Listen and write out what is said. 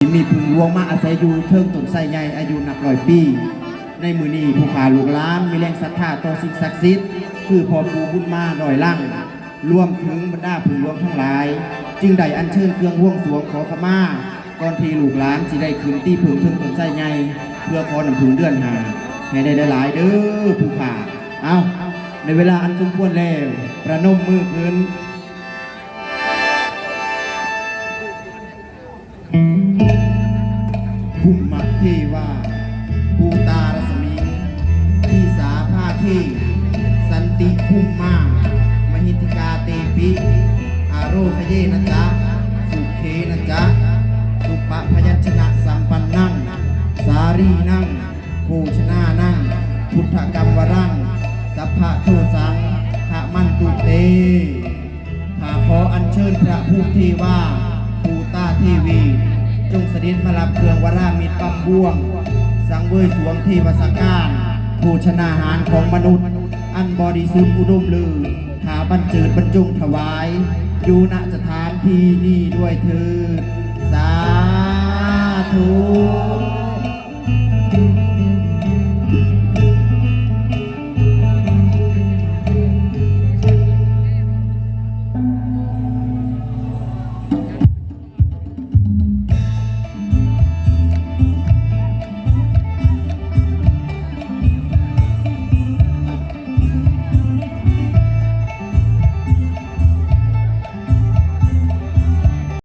มีพึ่งหลวงมาอาศัยอยู่เทิงต้นไทรใหญ่อายุนับร้อยปีในมือนี้ผู้ขาลูกหลานมีแรงศรัทธาต่อสิ่งศักดิ์สิทธิ์คือพ่อปู่บุญมาลอยล่างรวมถึงบรรดาพึ่งหลวงทั้งหลายจึงได้อัญเชิญเครื่องห่วงสรวงขอขมาก่อนที่ลูกหลานสิได้ขึ้นตีพึ่งเทิงต้นไทรใหญ่เพื่อขอนำพึ่งเดือนหาให้ได้หลายเด้อผู้ขาเอาในเวลาอันสมควรแล้วประนมมือขึ้นภูมิมักเทว่าภูตารสมิงที่สาภาเทสันติภูมิมามหิติกาเตปิอาโรคเยนะจ๊ะสุเคนะจ๊ะสุปะพยัญชนะสัมปันนั่งสารีนั่งโภชนานั่งพุทธกรรมวรังสัพพะโทสังขะมันตุเตข้าขออัญเชิญพระภูมิเทวาภูตาเทวีจงเสด็จมารับเครื่องวรามิตรปั๊มบ่วงสังเวยสวงเทวสการโภชนาหารของมนุษย์อันบริสุทธิ์อุดมลือขาบรรเจิดบรรจงถวายอยู่ณสถานที่นี้ด้วยเถิดสาธุ